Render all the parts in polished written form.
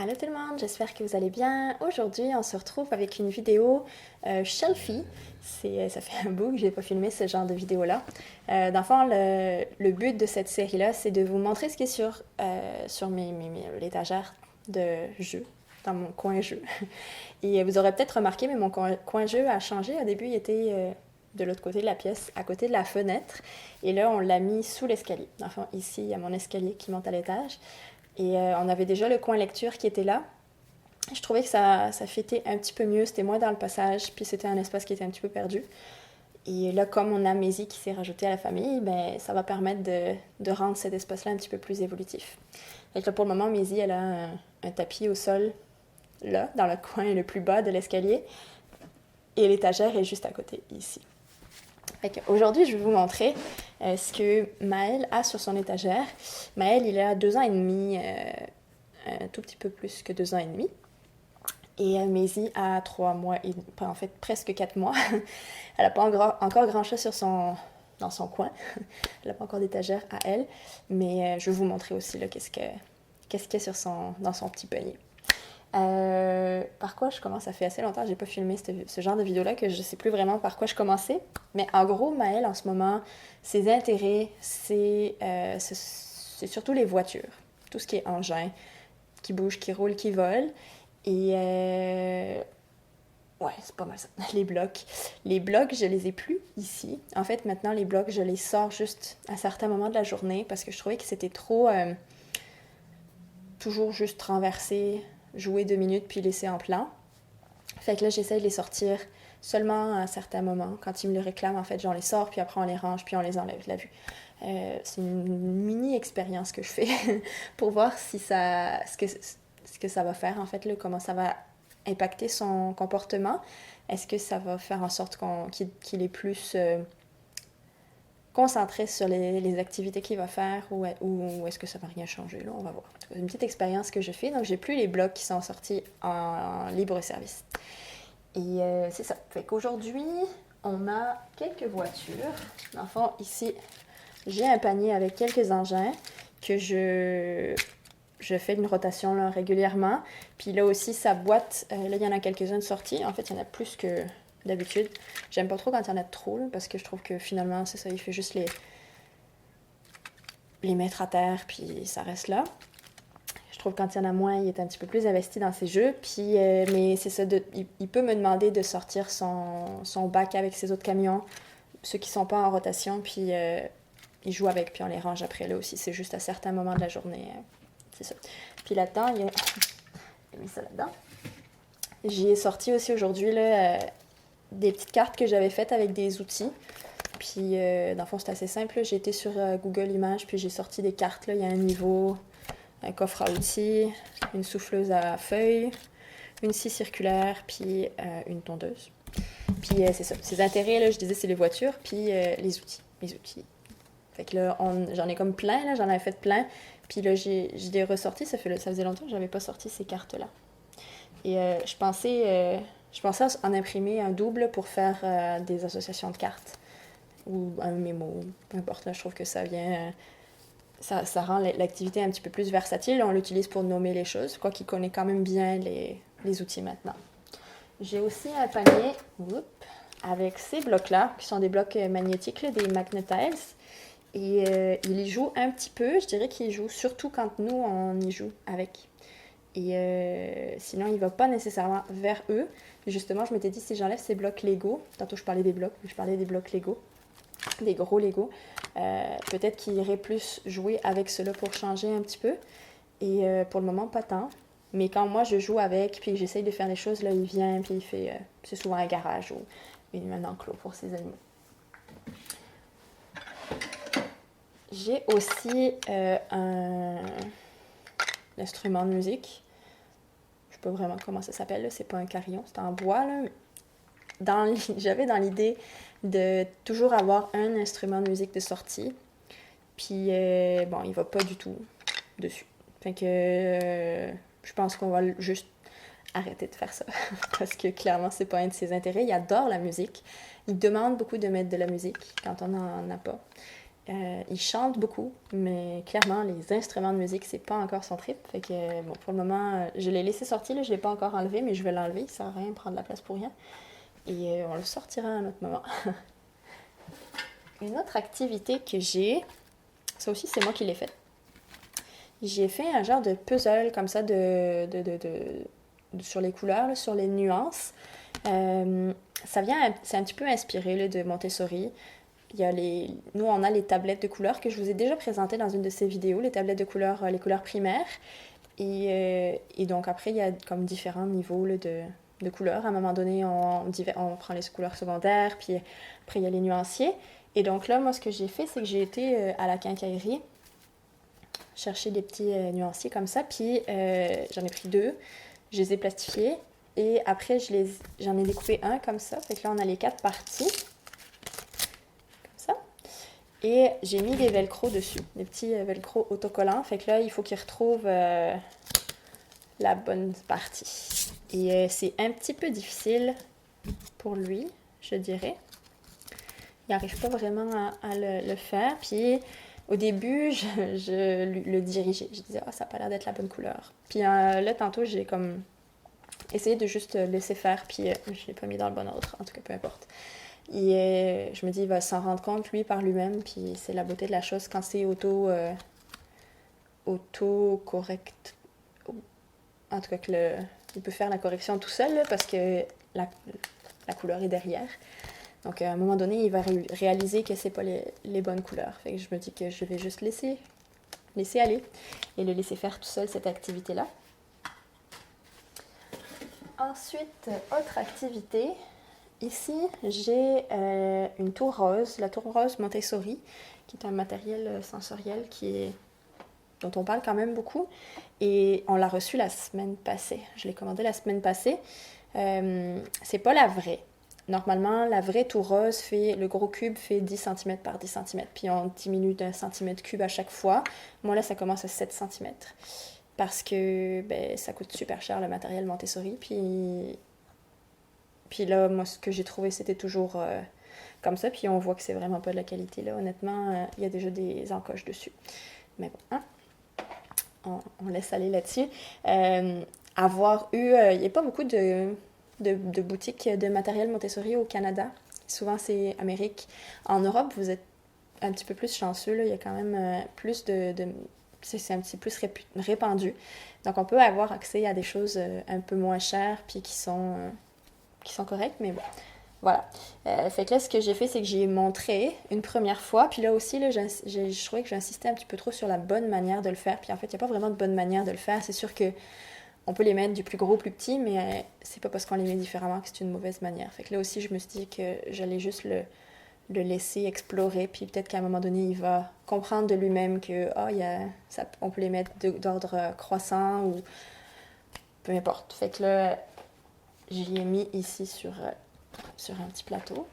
Allô tout le monde, j'espère que vous allez bien. Aujourd'hui, on se retrouve avec une vidéo Shelfie. Ça fait un bout que je n'ai pas filmé ce genre de vidéo-là. Dans le fond, le but de cette série-là, c'est de vous montrer ce qui est sur l'étagère de jeux, dans mon coin jeu. Et vous aurez peut-être remarqué, mais mon coin jeu a changé. Au début, il était de l'autre côté de la pièce, à côté de la fenêtre. Et là, on l'a mis sous l'escalier. Enfin, ici, il y a mon escalier qui monte à l'étage. Et on avait déjà le coin lecture qui était là. Je trouvais que ça fitait un petit peu mieux, c'était moins dans le passage, puis c'était un espace qui était un petit peu perdu. Et là, comme on a Maisie qui s'est rajoutée à la famille, ben, ça va permettre de rendre cet espace-là un petit peu plus évolutif. Donc là, pour le moment, Maisie, elle a un tapis au sol, là, dans le coin le plus bas de l'escalier, et l'étagère est juste à côté, ici. Aujourd'hui, je vais vous montrer ce que Maël a sur son étagère. Maël, il a 2 ans et demi, un tout petit peu plus que 2 ans et demi. Et Maisie a 3 mois, en fait presque 4 mois. Elle n'a pas encore grand-chose dans son coin. Elle n'a pas encore d'étagère à elle. Mais je vais vous montrer aussi là, qu'est-ce qu'il y a dans son petit panier. Par quoi je commence? Ça fait assez longtemps que j'ai pas filmé ce genre de vidéo-là que je sais plus vraiment par quoi je commençais. Mais en gros, Maëlle, en ce moment, ses intérêts, c'est surtout les voitures. Tout ce qui est engin, qui bouge, qui roule, qui vole. Et ouais, c'est pas mal ça. Les blocs. Les blocs, je les ai plus ici. En fait, maintenant, les blocs, je les sors juste à certains moments de la journée parce que je trouvais que c'était trop... toujours juste renverser, jouer 2 minutes puis laisser en plan. Fait que là, j'essaie de les sortir seulement à certains moments. Quand ils me le réclament, en fait, j'en les sors, puis après on les range, puis on les enlève de la vue. C'est une mini-expérience que je fais pour voir si ce que ça va faire, en fait, là, comment ça va impacter son comportement. Est-ce que ça va faire en sorte qu'il est plus concentré sur les activités qu'il va faire ou est-ce que ça va rien changer, là, on va voir. C'est une petite expérience que je fais, donc j'ai plus les blocs qui sont sortis en libre service. Et c'est ça. Fait qu'aujourd'hui, on a quelques voitures. Dans le fond, ici, j'ai un panier avec quelques engins que je fais une rotation là, régulièrement. Puis là aussi, sa boîte, là, il y en a quelques-uns de sortie. En fait, il y en a plus que d'habitude. J'aime pas trop quand il y en a trop, là, parce que je trouve que finalement, c'est ça, il fait juste les mettre à terre, puis ça reste là. Je trouve que quand il y en a moins, il est un petit peu plus investi dans ses jeux. Puis, mais c'est ça, il peut me demander de sortir son bac avec ses autres camions, ceux qui sont pas en rotation, puis il joue avec, puis on les range après là aussi. C'est juste à certains moments de la journée. C'est ça. Puis là-dedans, j'ai mis ça là-dedans. J'ai sorti aussi aujourd'hui là, des petites cartes que j'avais faites avec des outils. Puis, dans le fond, c'est assez simple. J'ai été sur Google Images, puis j'ai sorti des cartes. Là. Il y a un niveau, un coffre à outils, une souffleuse à feuilles, une scie circulaire, puis une tondeuse. Puis, c'est ça. Ces intérêts, là, je disais, c'est les voitures, puis les outils. Les outils. Fait que là, j'en ai comme plein, là, j'en avais fait plein. Puis là, j'ai les ressortis. Ça faisait longtemps que j'avais pas sorti ces cartes-là. Et je pensais en imprimer un double pour faire des associations de cartes ou un mémo, peu importe. Là, je trouve que ça vient, ça rend l'activité un petit peu plus versatile. On l'utilise pour nommer les choses, quoi qu'il connaît quand même bien les outils maintenant. J'ai aussi un panier avec ces blocs-là, qui sont des blocs magnétiques, là, des magnetiles. Et il y joue un petit peu, je dirais qu'il joue surtout quand nous, on y joue avec. Et sinon, il ne va pas nécessairement vers eux. Justement, je m'étais dit, si j'enlève ces blocs Lego, tantôt je parlais des blocs, je parlais des blocs Lego, des gros Lego, peut-être qu'il irait plus jouer avec cela pour changer un petit peu. Et pour le moment, pas tant. Mais quand moi, je joue avec, puis j'essaye de faire des choses, là, il vient, puis il fait... c'est souvent un garage ou un enclos pour ses animaux. J'ai aussi un instrument de musique. Je sais pas vraiment comment ça s'appelle, là. C'est pas un carillon, c'est en bois. Là. J'avais dans l'idée de toujours avoir un instrument de musique de sortie. Puis, bon, il va pas du tout dessus. Fait que je pense qu'on va juste arrêter de faire ça. Parce que clairement, c'est pas un de ses intérêts. Il adore la musique. Il demande beaucoup de mettre de la musique quand on n'en a pas. Il chante beaucoup, mais clairement, les instruments de musique, c'est pas encore son trip. Fait que, bon, pour le moment, je l'ai laissé sortir, là, je l'ai pas encore enlevé, mais je vais l'enlever, ça sert à rien de prendre la place pour rien. Et on le sortira à un autre moment. Une autre activité que j'ai, ça aussi, c'est moi qui l'ai faite. J'ai fait un genre de puzzle comme ça sur les couleurs, là, sur les nuances. C'est un petit peu inspiré là, de Montessori. Nous, on a les tablettes de couleurs que je vous ai déjà présentées dans une de ces vidéos, les tablettes de couleurs, les couleurs primaires. Et donc après, il y a comme différents niveaux là, de couleurs. À un moment donné, on prend les couleurs secondaires, puis après, il y a les nuanciers. Et donc là, moi, ce que j'ai fait, c'est que j'ai été à la quincaillerie chercher des petits nuanciers comme ça, puis j'en ai pris 2, je les ai plastifiés, et après, j'en ai découpé un comme ça, fait que là, on a les 4 parties. Et j'ai mis des velcro dessus, des petits velcro autocollants. Fait que là, il faut qu'il retrouve la bonne partie. Et c'est un petit peu difficile pour lui, je dirais. Il n'arrive pas vraiment à le faire. Puis au début, je le dirigeais. Je disais, ça n'a pas l'air d'être la bonne couleur. Puis là, tantôt, j'ai comme essayé de juste laisser faire. Puis je ne l'ai pas mis dans le bon ordre. En tout cas, peu importe. Et je me dis, il va s'en rendre compte, lui, par lui-même, puis c'est la beauté de la chose quand c'est auto-correct. En tout cas, il peut faire la correction tout seul, là, parce que la couleur est derrière. Donc, à un moment donné, il va réaliser que c'est pas les bonnes couleurs. Fait que je me dis que je vais juste laisser aller et le laisser faire tout seul, cette activité-là. Ensuite, autre activité... Ici, j'ai une tour rose, la tour rose Montessori, qui est un matériel sensoriel dont on parle quand même beaucoup. Et on l'a reçu la semaine passée. Je l'ai commandé la semaine passée. C'est pas la vraie. Normalement, la vraie tour rose le gros cube fait 10 cm par 10 cm. Puis on diminue d'1 cm cube à chaque fois. Moi, là, ça commence à 7 cm. Parce que ça coûte super cher le matériel Montessori. Puis là, moi, ce que j'ai trouvé, c'était toujours comme ça. Puis on voit que c'est vraiment pas de la qualité. Là, honnêtement, il y a déjà des encoches dessus. Mais bon, hein? On laisse aller là-dessus. Avoir eu... il n'y a pas beaucoup de boutiques de matériel Montessori au Canada. Souvent, c'est Amérique. En Europe, vous êtes un petit peu plus chanceux. Là. Il y a quand même plus c'est un petit peu plus répandu. Donc, on peut avoir accès à des choses un peu moins chères puis qui sont correctes, mais bon, voilà. Fait que là, ce que j'ai fait, c'est que j'ai montré une première fois, puis là aussi, là, je trouvais que j'insistais un petit peu trop sur la bonne manière de le faire, puis en fait, il n'y a pas vraiment de bonne manière de le faire. C'est sûr que on peut les mettre du plus gros au plus petit, mais c'est pas parce qu'on les met différemment que c'est une mauvaise manière. Fait que là aussi, je me suis dit que j'allais juste le laisser explorer, puis peut-être qu'à un moment donné, il va comprendre de lui-même que on peut les mettre d'ordre croissant ou peu importe. Fait que là, j'y ai mis ici sur un petit plateau.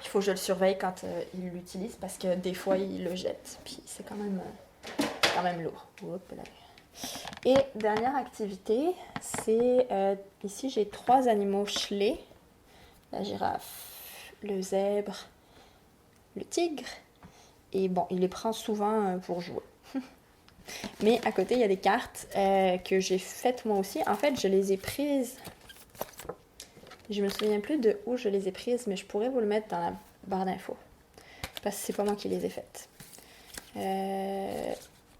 Il faut que je le surveille quand il l'utilise parce que des fois, il le jette. Puis c'est quand même lourd. Oups, là. Et dernière activité, c'est ici, j'ai 3 animaux chelés. La girafe, le zèbre, le tigre. Et bon, il les prend souvent pour jouer. Mais à côté, il y a des cartes que j'ai faites moi aussi. En fait, je les ai prises. Je me souviens plus de où je les ai prises, mais je pourrais vous le mettre dans la barre d'infos. Parce que c'est pas moi qui les ai faites.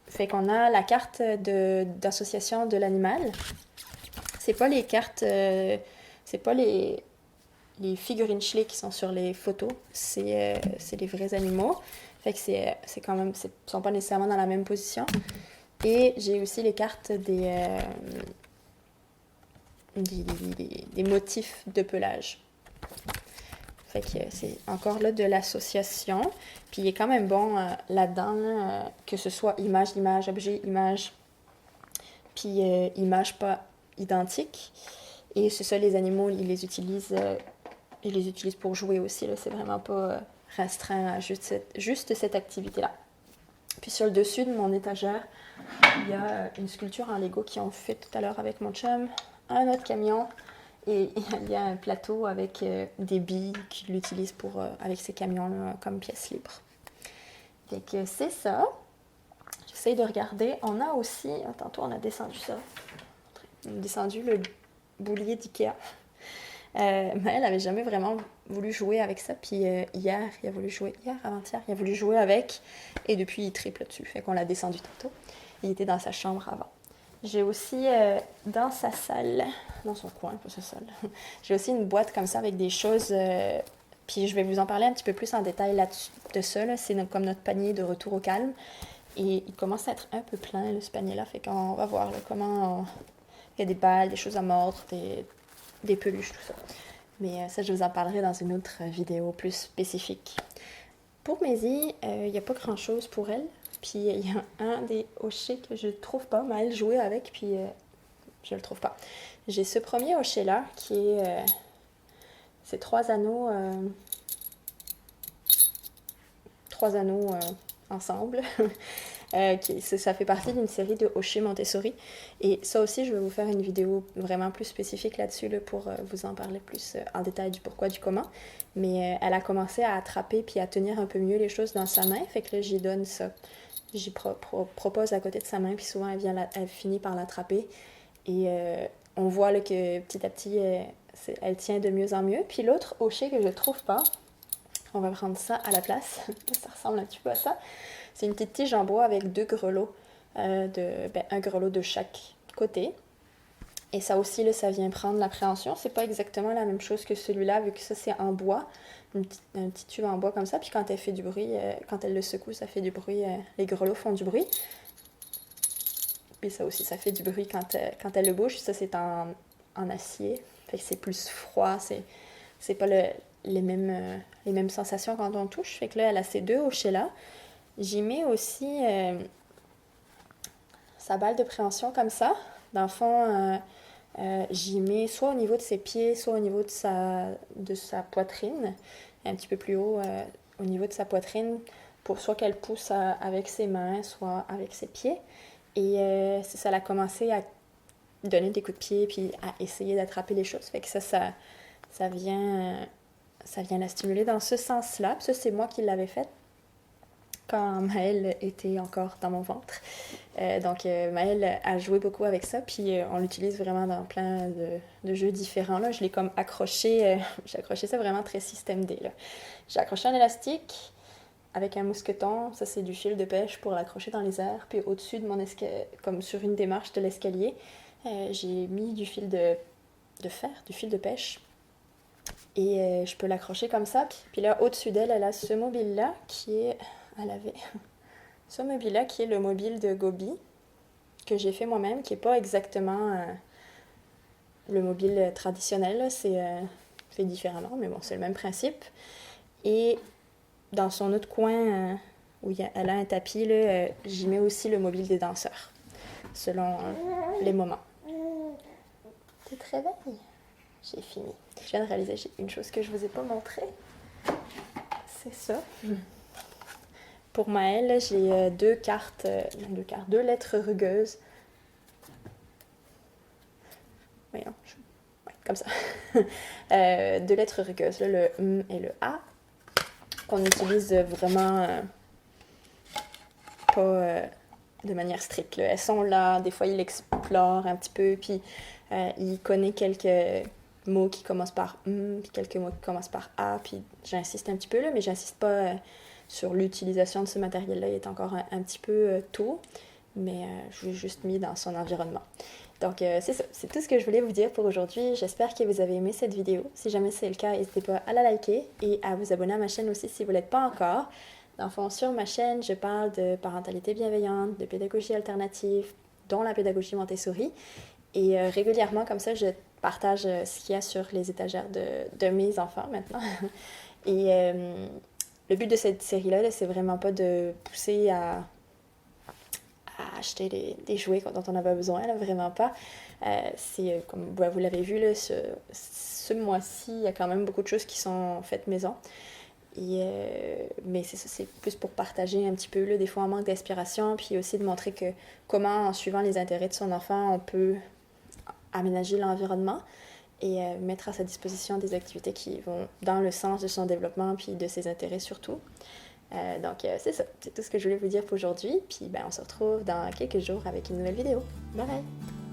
Fait qu'on a la carte d'association de l'animal. C'est pas les cartes... c'est pas les figurines chelées qui sont sur les photos. C'est les vrais animaux. Fait que c'est quand même... Ils sont pas nécessairement dans la même position. Et j'ai aussi les cartes des motifs de pelage. Fait que c'est encore là de l'association. Puis il est quand même bon là-dedans, que ce soit image, objet, image, puis image pas identique. Et c'est ça, les animaux, ils les utilisent pour jouer aussi. Là. C'est vraiment pas restreint à juste cette activité-là. Puis sur le dessus de mon étagère, il y a une sculpture en Lego qu'ils ont fait tout à l'heure avec mon chum, un autre camion, et il y a un plateau avec des billes qu'il utilise avec ses camions là, comme pièce libre. Fait que c'est ça. J'essaie de regarder. On a aussi, tantôt on a descendu ça. On a descendu le boulier d'Ikea. Mais elle avait jamais vraiment voulu jouer avec ça. Puis hier, il a voulu jouer. Hier, avant-hier, il a voulu jouer avec. Et depuis, il triple dessus. Fait qu'on l'a descendu tantôt. Il était dans sa chambre avant. J'ai aussi dans sa salle, dans son coin, pas sa salle, j'ai aussi une boîte comme ça avec des choses. Puis je vais vous en parler un petit peu plus en détail là-dessus de ça. Là. C'est comme notre panier de retour au calme. Et il commence à être un peu plein, là, ce panier-là. Fait qu'on va voir là, comment il y a des balles, des choses à mordre, des peluches, tout ça. Mais ça, je vous en parlerai dans une autre vidéo plus spécifique. Pour Maisie, il n'y a pas grand-chose pour elle. Puis il y a un des hochets que je ne trouve pas, mais elle jouait avec, puis je le trouve pas. J'ai ce premier hochet-là qui est... c'est 3 anneaux... 3 anneaux ensemble. Ça fait partie d'une série de hochets Montessori. Et ça aussi, je vais vous faire une vidéo vraiment plus spécifique là-dessus là, pour vous en parler plus en détail du pourquoi, du comment. Mais elle a commencé à attraper puis à tenir un peu mieux les choses dans sa main. Fait que là, j'y donne ça. J'y propose à côté de sa main, puis souvent, elle finit par l'attraper. Et on voit là, que petit à petit, elle tient de mieux en mieux. Puis l'autre hochet que je ne trouve pas, on va prendre ça à la place. Ça ressemble un petit peu à ça. C'est une petite tige en bois avec 2 grelots, un grelot de chaque côté. Et ça aussi, là, ça vient prendre l'appréhension. C'est pas exactement la même chose que celui-là, vu que ça, c'est en bois. Un petit tube en bois comme ça. Puis quand elle fait du bruit, quand elle le secoue, ça fait du bruit. Les grelots font du bruit. Puis ça aussi, ça fait du bruit quand elle le bouge. Ça, c'est en acier. Fait que c'est plus froid. C'est pas les mêmes sensations quand on touche. Fait que là, elle a ces 2 hochets-là. J'y mets aussi sa balle de préhension comme ça. Dans le fond, j'y mets soit au niveau de ses pieds, soit au niveau de sa poitrine, un petit peu plus haut au niveau de sa poitrine, pour soit qu'elle pousse avec ses mains, soit avec ses pieds. Et c'est ça, elle a commencé à donner des coups de pied, puis à essayer d'attraper les choses. Fait que ça vient la stimuler dans ce sens-là. Puis ça, c'est moi qui l'avais fait quand Maëlle était encore dans mon ventre. Donc, Maëlle a joué beaucoup avec ça, puis on l'utilise vraiment dans plein de jeux différents. Là. Je l'ai comme accroché, j'ai accroché ça vraiment très système D. Là. J'ai accroché un élastique avec un mousqueton, ça c'est du fil de pêche pour l'accrocher dans les airs, puis au-dessus de mon escalier, comme sur une des marches de l'escalier, j'ai mis du fil de fer, du fil de pêche. Et je peux l'accrocher comme ça. Puis là, au-dessus d'elle, elle a ce mobile-là qui est... Elle avait ce mobile-là qui est le mobile de Gobi que j'ai fait moi-même, qui n'est pas exactement le mobile traditionnel, c'est fait différemment, mais bon, c'est le même principe. Et dans son autre coin où elle a un tapis, là, j'y mets aussi le mobile des danseurs, selon les moments. Tu te réveilles? J'ai fini. Je viens de réaliser j'ai une chose que je ne vous ai pas montrée. C'est ça. Pour Maëlle, j'ai 2 cartes, 2 lettres rugueuses. Voyons, ouais, comme ça. 2 lettres rugueuses, là, le M et le A, qu'on utilise vraiment pas de manière stricte. Là. Elles sont là, des fois il explore un petit peu, puis il connaît quelques mots qui commencent par M, puis quelques mots qui commencent par A, puis j'insiste un petit peu là, mais j'insiste pas sur l'utilisation de ce matériel-là. Il est encore un petit peu tôt, mais je l'ai juste mis dans son environnement. Donc c'est ça, c'est tout ce que je voulais vous dire pour aujourd'hui. J'espère que vous avez aimé cette vidéo. Si jamais c'est le cas, n'hésitez pas à la liker et à vous abonner à ma chaîne aussi si vous ne l'êtes pas encore. Dans le fond, sur ma chaîne, je parle de parentalité bienveillante, de pédagogie alternative, dont la pédagogie Montessori. Et régulièrement, comme ça, je partage ce qu'il y a sur les étagères de mes enfants maintenant. Et le but de cette série-là, là, c'est vraiment pas de pousser à acheter des jouets dont on n'a pas besoin, là, vraiment pas. C'est, comme vous l'avez vu, là, ce mois-ci, il y a quand même beaucoup de choses qui sont faites maison. Mais c'est ça, c'est plus pour partager un petit peu, là, des fois en manque d'inspiration, puis aussi de montrer que comment, en suivant les intérêts de son enfant, on peut aménager l'environnement et mettre à sa disposition des activités qui vont dans le sens de son développement puis de ses intérêts surtout. C'est ça, c'est tout ce que je voulais vous dire pour aujourd'hui. Puis ben, on se retrouve dans quelques jours avec une nouvelle vidéo. Bye bye!